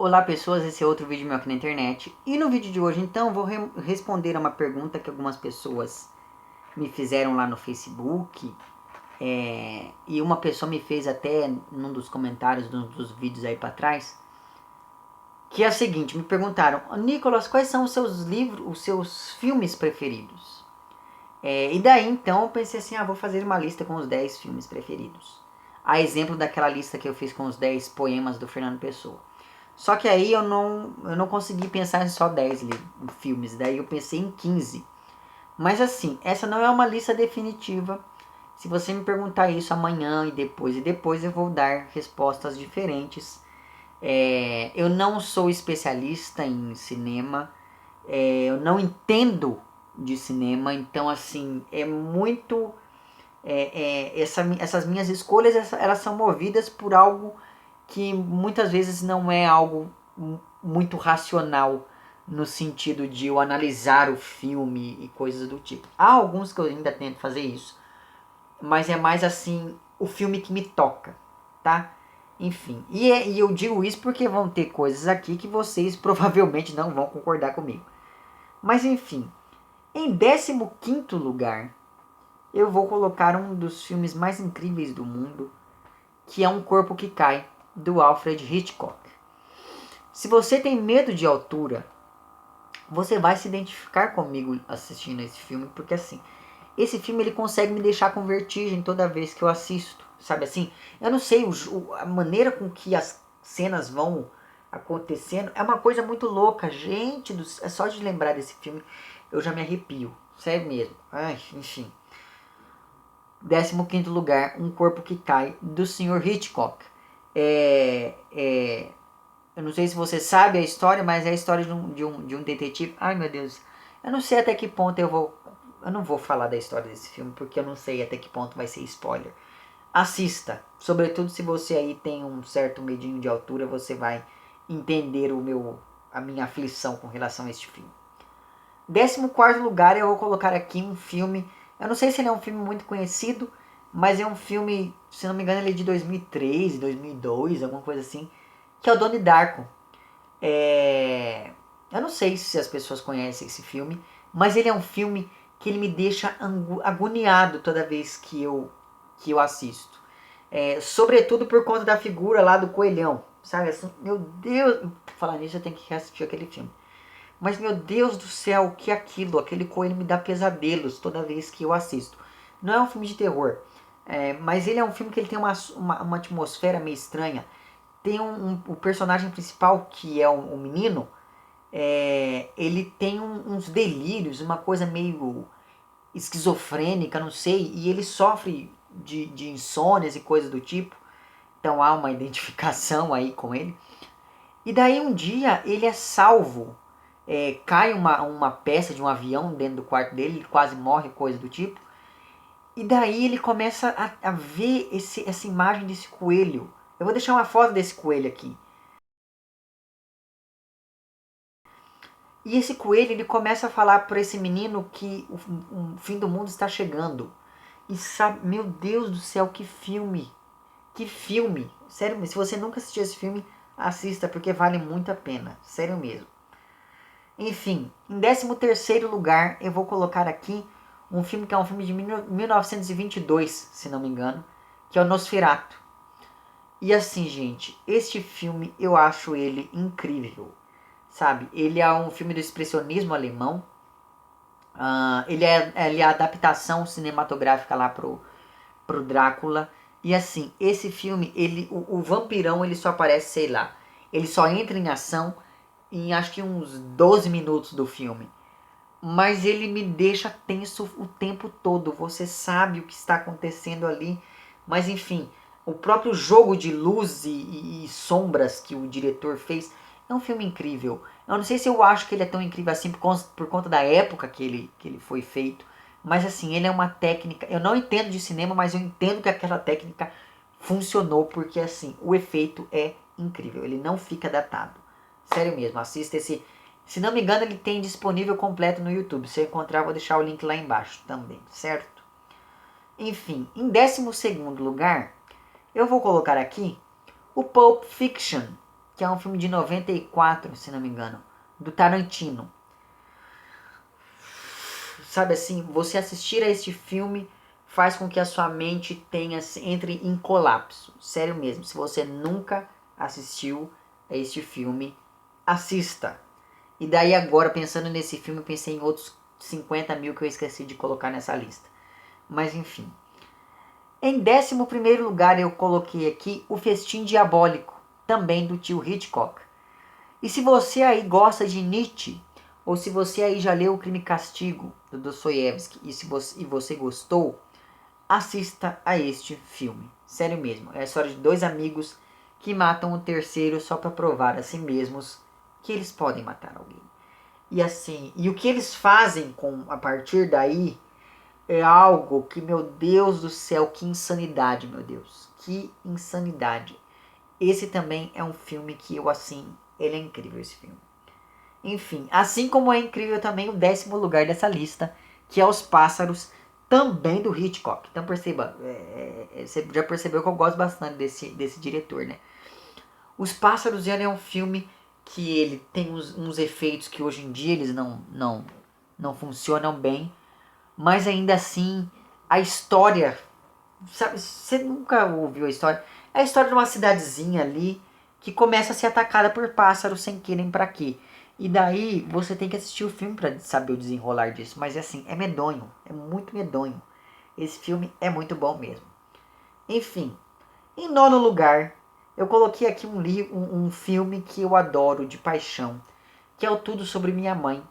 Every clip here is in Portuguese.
Olá pessoas, esse é outro vídeo meu aqui na internet. E no vídeo de hoje então vou responder a uma pergunta que algumas pessoas me fizeram lá no Facebook. E uma pessoa me fez até num dos comentários dos vídeos aí pra trás. Que é a seguinte, me perguntaram: Nicolas, quais são os seus livros, os seus filmes preferidos? E daí então eu pensei assim, vou fazer uma lista com os 10 filmes preferidos. A exemplo daquela lista que eu fiz com os 10 poemas do Fernando Pessoa. Só que aí eu não consegui pensar em só 10 filmes, daí eu pensei em 15. Mas assim, essa não é uma lista definitiva. Se você me perguntar isso amanhã e depois eu vou dar respostas diferentes. Eu não sou especialista em cinema, eu não entendo de cinema, então assim, é muito... essas minhas escolhas, elas são movidas por algo que muitas vezes não é algo muito racional no sentido de eu analisar o filme e coisas do tipo. Há alguns que eu ainda tento fazer isso, mas é mais assim, o filme que me toca, tá? Enfim, e eu digo isso porque vão ter coisas aqui que vocês provavelmente não vão concordar comigo. Mas enfim, em 15º lugar, eu vou colocar um dos filmes mais incríveis do mundo, que é Um Corpo que Cai, do Alfred Hitchcock. Se você tem medo de altura, você vai se identificar comigo assistindo esse filme, porque assim, esse filme ele consegue me deixar com vertigem toda vez que eu assisto, sabe assim? Eu não sei, a maneira com que as cenas vão acontecendo é uma coisa muito louca, gente, é só de lembrar desse filme eu já me arrepio, sério mesmo. Ai, enfim. 15º lugar, Um Corpo que Cai, do Sr. Hitchcock. Eu não sei se você sabe a história, mas é a história de um detetive. Ai meu Deus, eu não sei até que ponto eu vou... Eu não vou falar da história desse filme, porque eu não sei até que ponto vai ser spoiler. Assista, sobretudo se você aí tem um certo medinho de altura, você vai entender a minha aflição com relação a este filme. 14º lugar, eu vou colocar aqui um filme, eu não sei se ele é um filme muito conhecido, mas é um filme, se não me engano ele é de 2003, 2002, alguma coisa assim, que é o Donnie Darko. Eu não sei se as pessoas conhecem esse filme, mas ele é um filme que ele me deixa agoniado toda vez que eu assisto. Sobretudo por conta da figura lá do coelhão, sabe? Assim, meu Deus, por falar nisso eu tenho que reassistir aquele filme. Mas meu Deus do céu, o que é aquilo? Aquele coelho me dá pesadelos toda vez que eu assisto. Não é um filme de terror, mas ele é um filme que ele tem uma atmosfera meio estranha. Tem o personagem principal, que é um menino, ele tem uns delírios, uma coisa meio esquizofrênica, não sei, e ele sofre de insônias e coisas do tipo. Então há uma identificação aí com ele. E daí um dia ele é salvo, cai uma peça de um avião dentro do quarto dele, ele quase morre, coisa do tipo. E daí ele começa a ver essa imagem desse coelho. Eu vou deixar uma foto desse coelho aqui. E esse coelho ele começa a falar para esse menino que o fim do mundo está chegando. E sabe, meu Deus do céu, que filme! Que filme! Sério, se você nunca assistiu esse filme, assista porque vale muito a pena. Sério mesmo. Enfim, em 13º lugar, eu vou colocar aqui um filme que é um filme de 1922, se não me engano, que é o Nosferatu. E assim, gente, este filme eu acho ele incrível, sabe? Ele é um filme do expressionismo alemão. Ele é a adaptação cinematográfica lá pro Drácula. E assim, esse filme, o vampirão ele só aparece, sei lá, ele só entra em ação em acho que uns 12 minutos do filme. Mas ele me deixa tenso o tempo todo. Você sabe o que está acontecendo ali. Mas enfim, o próprio jogo de luz e sombras que o diretor fez é um filme incrível. Eu não sei se eu acho que ele é tão incrível assim por conta da época que ele foi feito. Mas assim, ele é uma técnica... Eu não entendo de cinema, mas eu entendo que aquela técnica funcionou. Porque assim, o efeito é incrível. Ele não fica datado. Sério mesmo, assista esse... Se não me engano, ele tem disponível completo no YouTube. Se eu encontrar, eu vou deixar o link lá embaixo também, certo? Enfim, em 12º lugar, eu vou colocar aqui o Pulp Fiction, que que é um filme de 94, se não me engano, do Tarantino. Sabe assim, você assistir a este filme faz com que a sua mente entre em colapso. Sério mesmo, se você nunca assistiu a este filme, assista. E daí agora, pensando nesse filme, eu pensei em outros 50 mil que eu esqueci de colocar nessa lista. Mas enfim. Em 11º lugar eu coloquei aqui O Festim Diabólico, também do tio Hitchcock. E se você aí gosta de Nietzsche, ou se você aí já leu O Crime e Castigo, do Dostoiévski, e você gostou, assista a este filme. Sério mesmo, é a história de dois amigos que matam o terceiro só para provar a si mesmos que eles podem matar alguém. E assim, e o que eles fazem a partir daí é algo que, meu Deus do céu, que insanidade, meu Deus. Que insanidade. Esse também é um filme que eu, assim, ele é incrível, esse filme. Enfim, assim como é incrível também o 10º lugar dessa lista, que é Os Pássaros, também do Hitchcock. Então perceba, você já percebeu que eu gosto bastante desse diretor, né? Os Pássaros, ele é um filme que ele tem uns efeitos que hoje em dia eles não funcionam bem, mas ainda assim a história, sabe, você nunca ouviu a história? É a história de uma cidadezinha ali que começa a ser atacada por pássaros sem querem pra quê. E daí você tem que assistir o filme pra saber o desenrolar disso, mas assim, é medonho, é muito medonho. Esse filme é muito bom mesmo. Enfim, em 9º lugar, eu coloquei aqui um filme que eu adoro de paixão, que é o Tudo Sobre Minha Mãe,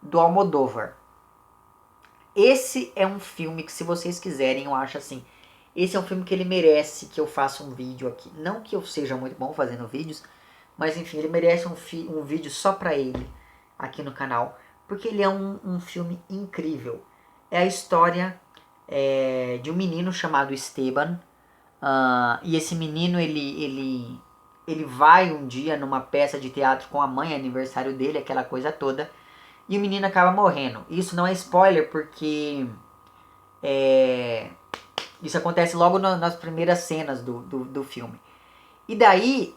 do Almodóvar. Esse é um filme que, se vocês quiserem, eu acho assim, esse é um filme que ele merece que eu faça um vídeo aqui. Não que eu seja muito bom fazendo vídeos, mas enfim, ele merece um vídeo só pra ele aqui no canal, porque ele é um filme incrível. É a história de um menino chamado Esteban, e esse menino ele vai um dia numa peça de teatro com a mãe, aniversário dele, aquela coisa toda, e o menino acaba morrendo. Isso não é spoiler, porque isso acontece logo nas primeiras cenas do filme. E daí,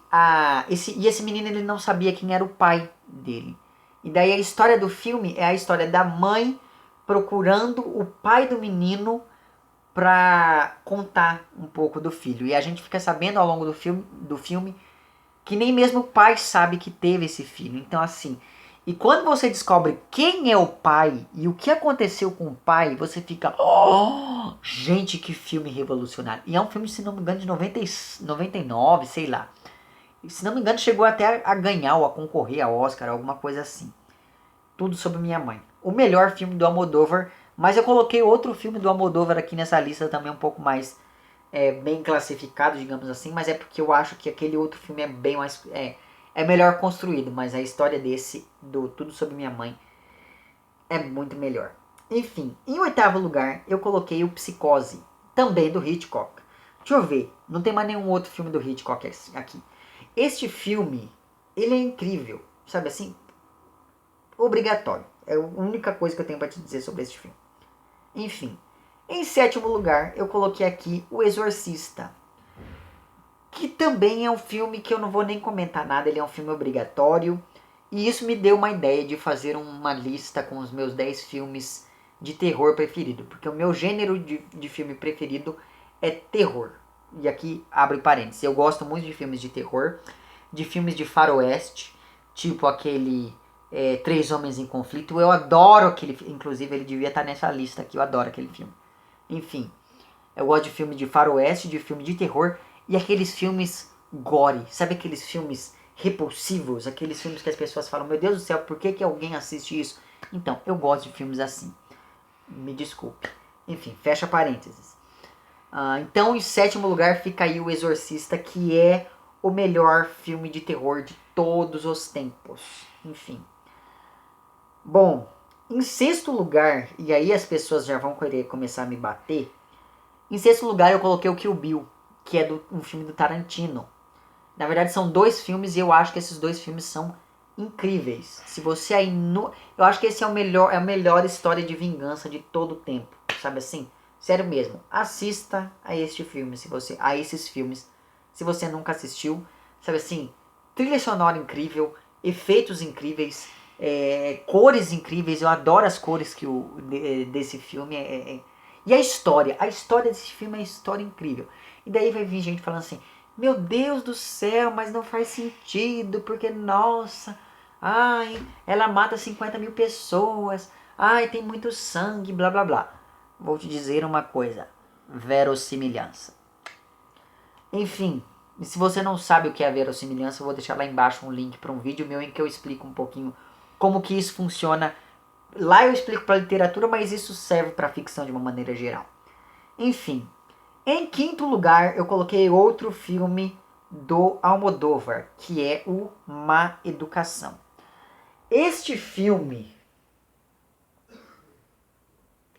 esse menino ele não sabia quem era o pai dele. E daí a história do filme é a história da mãe procurando o pai do menino pra contar um pouco do filho. E a gente fica sabendo ao longo do filme que nem mesmo o pai sabe que teve esse filho. Então assim, e quando você descobre quem é o pai e o que aconteceu com o pai, você fica, oh, gente, que filme revolucionário. E é um filme, se não me engano, de 99, sei lá. E, se não me engano, chegou até a ganhar ou a concorrer a Oscar, alguma coisa assim. Tudo Sobre Minha Mãe. O melhor filme do Almodóvar, mas eu coloquei outro filme do Almodóvar aqui nessa lista também um pouco mais bem classificado, digamos assim, mas é porque eu acho que aquele outro filme é bem mais é melhor construído, mas a história desse do Tudo Sobre Minha Mãe é muito melhor. Enfim, em 8º lugar eu coloquei o Psicose, também do Hitchcock. Deixa eu ver, não tem mais nenhum outro filme do Hitchcock aqui. Este filme, ele é incrível, sabe assim? Obrigatório. É a única coisa que eu tenho para te dizer sobre este filme. Enfim, em 7º lugar eu coloquei aqui O Exorcista, que também é um filme que eu não vou nem comentar nada, ele é um filme obrigatório. E isso me deu uma ideia de fazer uma lista com os meus 10 filmes de terror preferido, porque o meu gênero de filme preferido é terror. E aqui abre parênteses, eu gosto muito de filmes de terror, de filmes de faroeste, tipo aquele Três Homens em Conflito. Eu adoro aquele, inclusive ele devia estar nessa lista aqui, eu adoro aquele filme. Enfim, eu gosto de filme de faroeste, de filme de terror e aqueles filmes gore, sabe aqueles filmes repulsivos, aqueles filmes que as pessoas falam, meu Deus do céu, por que alguém assiste isso? Então, eu gosto de filmes assim. Me desculpe. Enfim, fecha parênteses. Então, em 7º lugar fica aí O Exorcista, que é o melhor filme de terror de todos os tempos. Enfim. Bom, em 6º lugar, e aí as pessoas já vão querer começar a me bater, em 6º lugar eu coloquei o Kill Bill, que é um filme do Tarantino. Na verdade são 2 filmes e eu acho que esses 2 filmes são incríveis. Se você aí eu acho que esse é a melhor história de vingança de todo o tempo, sabe assim? Sério mesmo, assista a esses filmes, se você nunca assistiu, sabe assim? trilha sonora incrível, efeitos incríveis, cores incríveis. Eu adoro as cores desse filme. E a história desse filme é uma história incrível. E daí vai vir gente falando assim, meu Deus do céu, mas não faz sentido, porque nossa, ai, ela mata 50 mil pessoas, ai, tem muito sangue, blá blá blá. Vou te dizer uma coisa, verossimilhança. Enfim, e se você não sabe o que é a verossimilhança, eu vou deixar lá embaixo um link para um vídeo meu em que eu explico um pouquinho como que isso funciona. Lá eu explico para literatura, mas isso serve para ficção de uma maneira geral. Enfim, em quinto lugar eu coloquei outro filme do Almodóvar, que é o Má Educação. Este filme,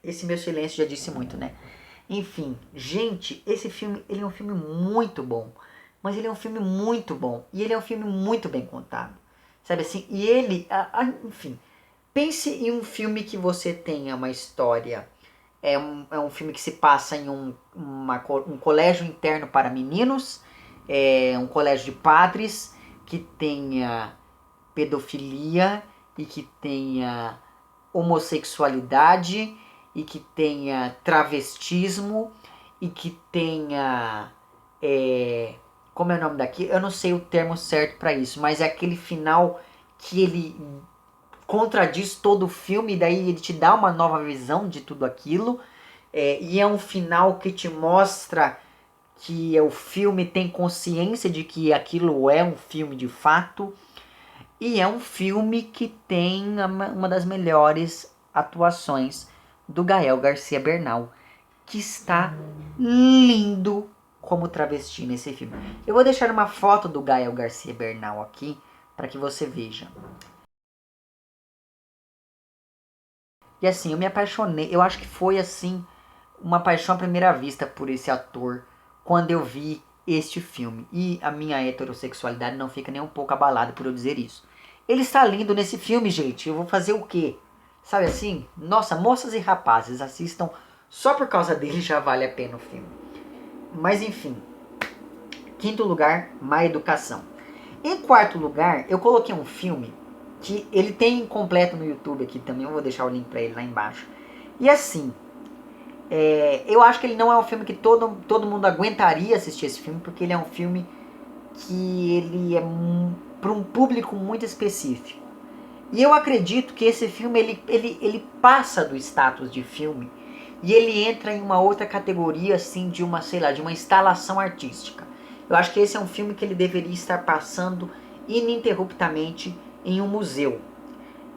esse meu silêncio já disse muito, né? Enfim, gente, esse filme, ele é um filme muito bom. Mas ele é um filme muito bom. E ele é um filme muito bem contado. Sabe assim? E ele, enfim, pense em um filme que você tenha uma história. É um filme que se passa em um colégio interno para meninos. Um colégio de padres que tenha pedofilia e que tenha homossexualidade e que tenha travestismo e que tenha como é o nome daqui? Eu não sei o termo certo para isso, mas é aquele final que ele contradiz todo o filme e daí ele te dá uma nova visão de tudo aquilo. E é um final que te mostra que o filme tem consciência de que aquilo é um filme de fato. E é um filme que tem uma das melhores atuações do Gael Garcia Bernal, que está lindo como travesti nesse filme. Eu vou deixar uma foto do Gael Garcia Bernal aqui para que você veja. E assim, eu me apaixonei, eu acho que foi assim uma paixão à primeira vista por esse ator quando eu vi este filme. E a minha heterossexualidade não fica nem um pouco abalada por eu dizer isso. Ele está lindo nesse filme, gente. Eu vou fazer o quê? Sabe assim? Nossa, moças e rapazes, assistam. Só por causa dele já vale a pena o filme. Mas enfim. Quinto lugar, Má Educação. Em quarto lugar, eu coloquei um filme que ele tem completo no YouTube aqui também. Eu vou deixar o link pra ele lá embaixo. E assim, eu acho que ele não é um filme que todo mundo aguentaria assistir esse filme, porque ele é um filme que ele é para um público muito específico. E eu acredito que esse filme ele passa do status de filme e ele entra em uma outra categoria assim de uma, sei lá, de uma instalação artística. Eu acho que esse é um filme que ele deveria estar passando ininterruptamente em um museu.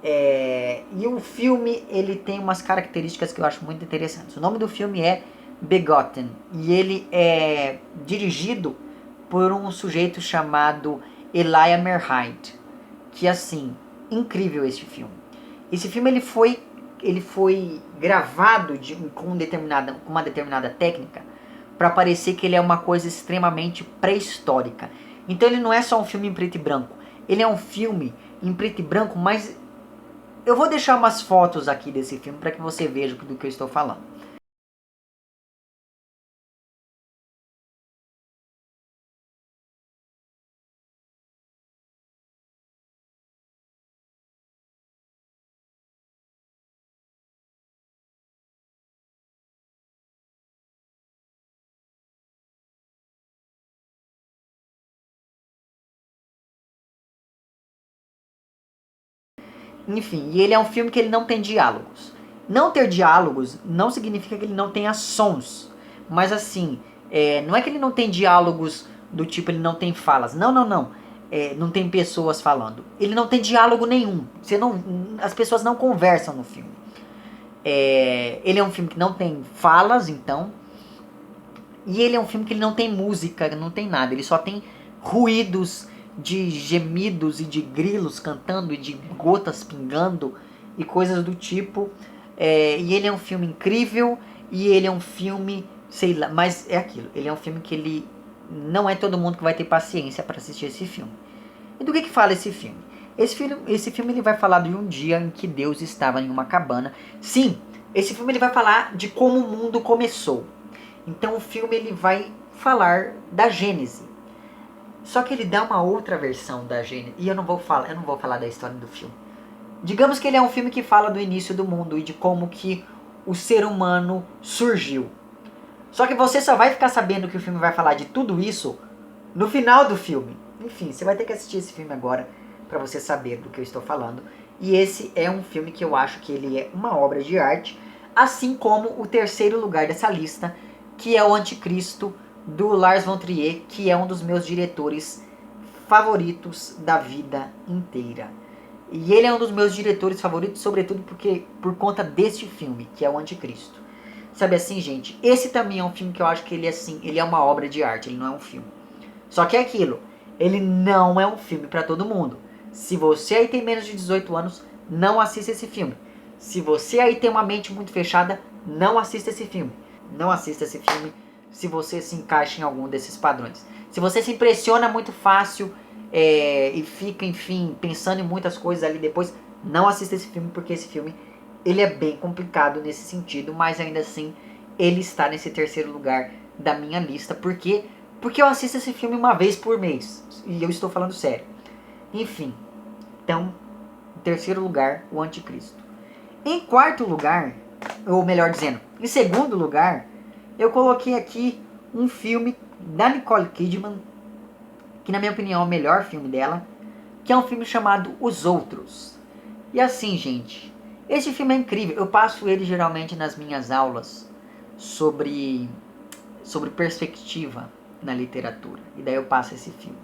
E o filme ele tem umas características que eu acho muito interessantes. O nome do filme é Begotten e ele é dirigido por um sujeito chamado Elijah Merhide, que assim, incrível esse filme. Esse filme ele foi gravado com uma determinada técnica para parecer que ele é uma coisa extremamente pré-histórica. Então ele não é só um filme em preto e branco, ele é um filme em preto e branco, mas eu vou deixar umas fotos aqui desse filme para que você veja do que eu estou falando. Enfim, e ele é um filme que ele não tem diálogos. Não ter diálogos não significa que ele não tenha sons. Mas assim, não é que ele não tem diálogos do tipo, ele não tem falas. Não, não, não. Não tem pessoas falando. Ele não tem diálogo nenhum. As pessoas não conversam no filme. Ele é um filme que não tem falas, então. E ele é um filme que ele não tem música, não tem nada. Ele só tem ruídos de gemidos e de grilos cantando e de gotas pingando e coisas do tipo. E ele é um filme incrível e ele é um filme, sei lá, mas é aquilo. Ele é um filme que ele não é todo mundo que vai ter paciência para assistir esse filme. E do que fala esse filme? Esse filme ele vai falar de um dia em que Deus estava em uma cabana. Sim, esse filme ele vai falar de como o mundo começou. Então o filme ele vai falar da Gênese. Só que ele dá uma outra versão da Gênesis. E eu não vou falar da história do filme. Digamos que ele é um filme que fala do início do mundo e de como que o ser humano surgiu. Só que você só vai ficar sabendo que o filme vai falar de tudo isso no final do filme. Enfim, você vai ter que assistir esse filme agora para você saber do que eu estou falando. E esse é um filme que eu acho que ele é uma obra de arte, assim como o terceiro lugar dessa lista, que é o Anticristo, do Lars von Trier, que é um dos meus diretores favoritos da vida inteira. E ele é um dos meus diretores favoritos, sobretudo por conta deste filme, que é o Anticristo. Sabe assim, gente, esse também é um filme que eu acho que ele assim, ele é uma obra de arte, ele não é um filme. Só que é aquilo, ele não é um filme para todo mundo. Se você aí tem menos de 18 anos, não assista esse filme. Se você aí tem uma mente muito fechada, não assista esse filme. Não assista esse filme se você se encaixa em algum desses padrões. Se você se impressiona muito fácil e fica, enfim, pensando em muitas coisas ali depois, não assista esse filme, porque esse filme ele é bem complicado nesse sentido, mas ainda assim ele está nesse terceiro lugar da minha lista. Por quê? Porque eu assisto esse filme uma vez por mês. E eu estou falando sério. Enfim. Então, em terceiro lugar, o Anticristo. Em quarto lugar, ou melhor dizendo, em segundo lugar, eu coloquei aqui um filme da Nicole Kidman, que na minha opinião é o melhor filme dela, que é um filme chamado Os Outros. E assim, gente, esse filme é incrível. Eu passo ele geralmente nas minhas aulas sobre perspectiva na literatura. E daí eu passo esse filme.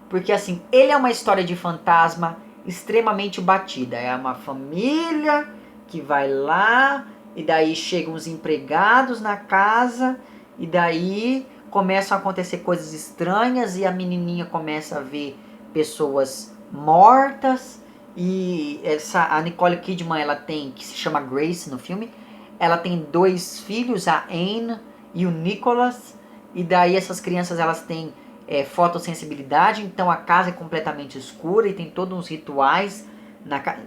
Porque assim, ele é uma história de fantasma extremamente batida. É uma família que vai lá, e daí chegam os empregados na casa, e daí começam a acontecer coisas estranhas, e a menininha começa a ver pessoas mortas. E a Nicole Kidman, ela tem, que se chama Grace no filme, ela tem 2 filhos, a Anne e o Nicholas. E daí essas crianças, elas têm fotossensibilidade, então a casa é completamente escura e tem todos uns rituais na casa.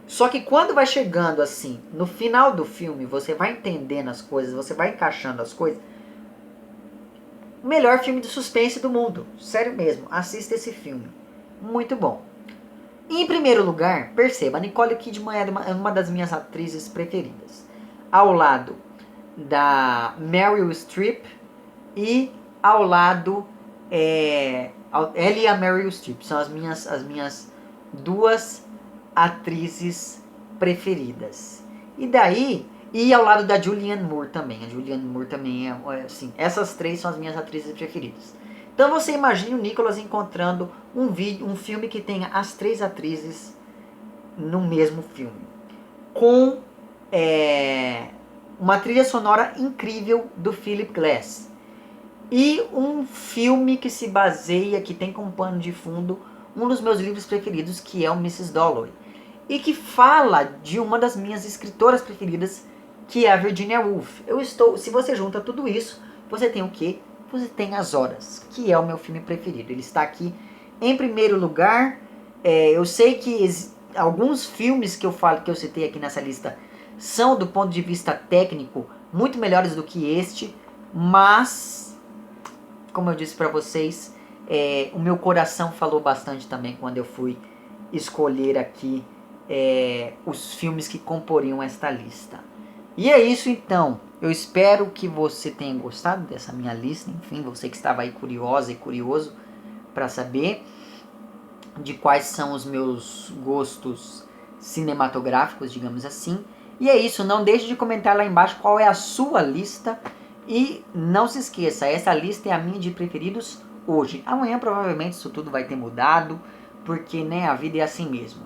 Só que quando vai chegando assim, no final do filme, você vai entendendo as coisas, você vai encaixando as coisas. O melhor filme de suspense do mundo, sério mesmo, assista esse filme, muito bom. Em primeiro lugar, perceba, a Nicole Kidman é uma das minhas atrizes preferidas, ao lado da Meryl Streep e ao lado ela e a Meryl Streep são as minhas 2 atrizes preferidas. E daí, e ao lado da Julianne Moore também. A Julianne Moore também é assim, essas 3 são as minhas atrizes preferidas. Então você imagine o Nicolas encontrando um filme que tenha as 3 atrizes no mesmo filme, com uma trilha sonora incrível do Philip Glass. E um filme que se baseia, que tem como pano de fundo um dos meus livros preferidos, que é o Mrs. Dalloway. E que fala de uma das minhas escritoras preferidas, que é a Virginia Woolf. Se você junta tudo isso, você tem o quê? Você tem As Horas, que é o meu filme preferido. Ele está aqui em primeiro lugar. Eu sei que alguns filmes que eu citei aqui nessa lista são, do ponto de vista técnico, muito melhores do que este, mas, como eu disse para vocês, o meu coração falou bastante também quando eu fui escolher aqui os filmes que comporiam esta lista. E é isso então. Eu espero que você tenha gostado dessa minha lista. Enfim, você que estava aí curiosa e curioso para saber de quais são os meus gostos cinematográficos, digamos assim. E é isso, não deixe de comentar lá embaixo qual é a sua lista. E não se esqueça, essa lista é a minha de preferidos hoje. Amanhã provavelmente isso tudo vai ter mudado, porque né, a vida é assim mesmo.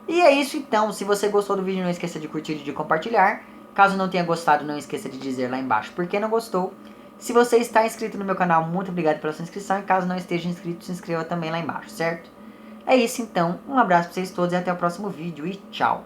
E é isso então, se você gostou do vídeo, não esqueça de curtir e de compartilhar. Caso não tenha gostado, não esqueça de dizer lá embaixo por que não gostou. Se você está inscrito no meu canal, muito obrigado pela sua inscrição. E caso não esteja inscrito, se inscreva também lá embaixo, certo? É isso então, um abraço para vocês todos e até o próximo vídeo e tchau!